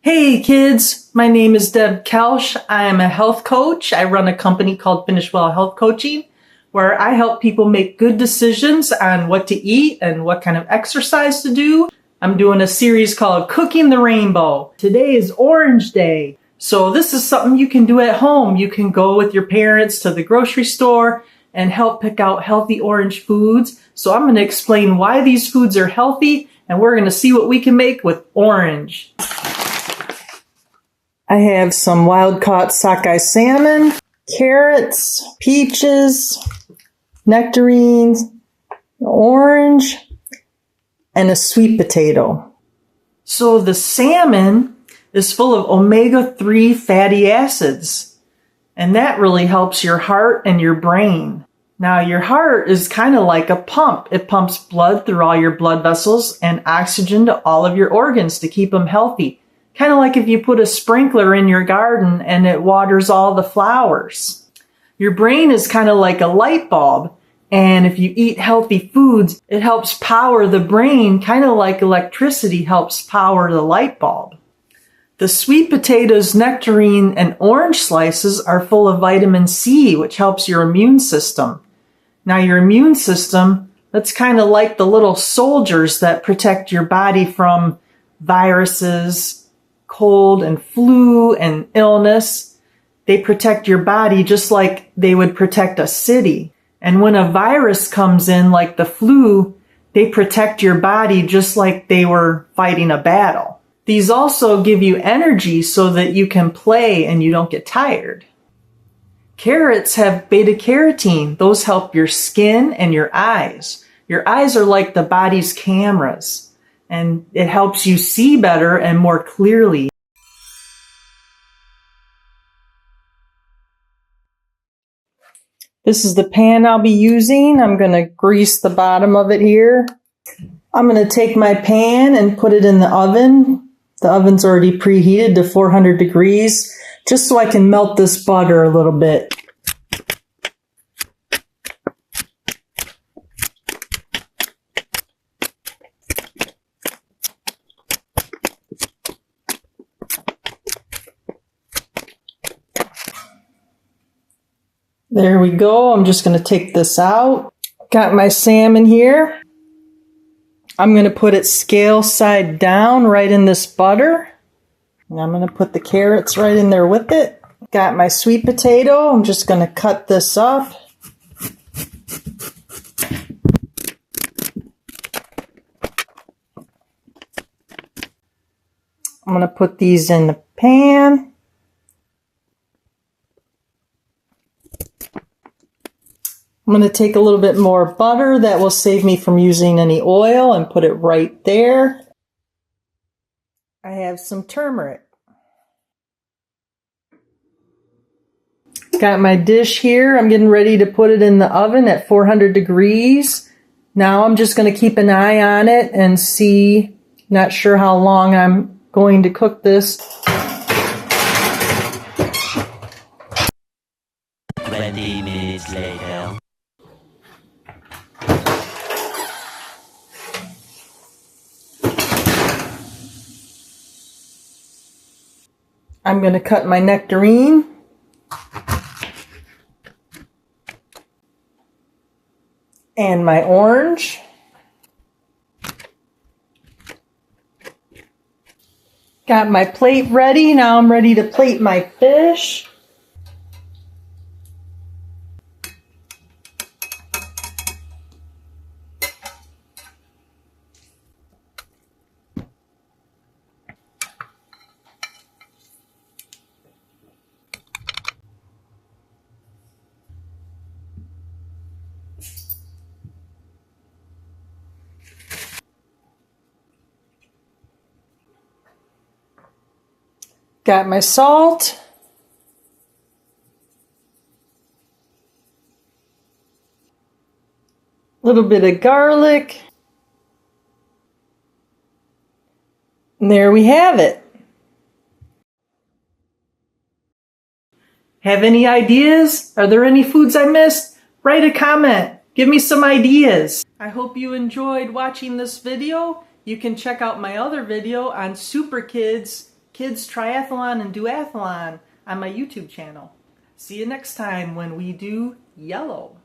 Hey kids, my name is Deb Kelsch. I am a health coach. I run a company called Finish Well Health Coaching, where I help people make good decisions on what to eat and what kind of exercise to do. I'm doing a series called Cooking the Rainbow. Today is Orange Day. So this is something you can do at home. You can go with your parents to the grocery store and help pick out healthy orange foods. So I'm going to explain why these foods are healthy, and we're going to see what we can make with orange. I have some wild-caught sockeye salmon, carrots, peaches, nectarines, orange, and a sweet potato. So the salmon is full of omega-3 fatty acids, and that really helps your heart and your brain. Now, your heart is kind of like a pump. It pumps blood through all your blood vessels and oxygen to all of your organs to keep them healthy. Kind of like if you put a sprinkler in your garden and it waters all the flowers. Your brain is kind of like a light bulb. And if you eat healthy foods, it helps power the brain, kind of like electricity helps power the light bulb. The sweet potatoes, nectarine, and orange slices are full of vitamin C, which helps your immune system. Now, your immune system, that's kind of like the little soldiers that protect your body from viruses, cold and flu and illness. They protect your body just like they would protect a city. And when a virus comes in, like the flu, they protect your body just like they were fighting a battle. These also give you energy so that you can play and you don't get tired. Carrots have beta carotene. Those help your skin and your eyes. Your eyes are like the body's cameras, and it helps you see better and more clearly. This is the pan I'll be using. I'm going to grease the bottom of it here. I'm going to take my pan and put it in the oven. The oven's already preheated to 400 degrees, just so I can melt this butter a little bit. There we go. I'm just going to take this out. Got my salmon here. I'm going to put it scale side down right in this butter. And I'm going to put the carrots right in there with it. Got my sweet potato. I'm just going to cut this up. I'm going to put these in the pan. I'm going to take a little bit more butter. That will save me from using any oil, and put it right there. I have some turmeric. Got my dish here. I'm getting ready to put it in the oven at 400 degrees. Now I'm just going to keep an eye on it and see. Not sure how long I'm going to cook this. 20 minutes later. I'm going to cut my nectarine. And my orange. Got my plate ready. Now I'm ready to plate my fish. Got my salt. A little bit of garlic. And there we have it. Have any ideas? Are there any foods I missed? Write a comment. Give me some ideas. I hope you enjoyed watching this video. You can check out my other video on Super Kids kids triathlon and duathlon on my YouTube channel. See you next time when we do yellow.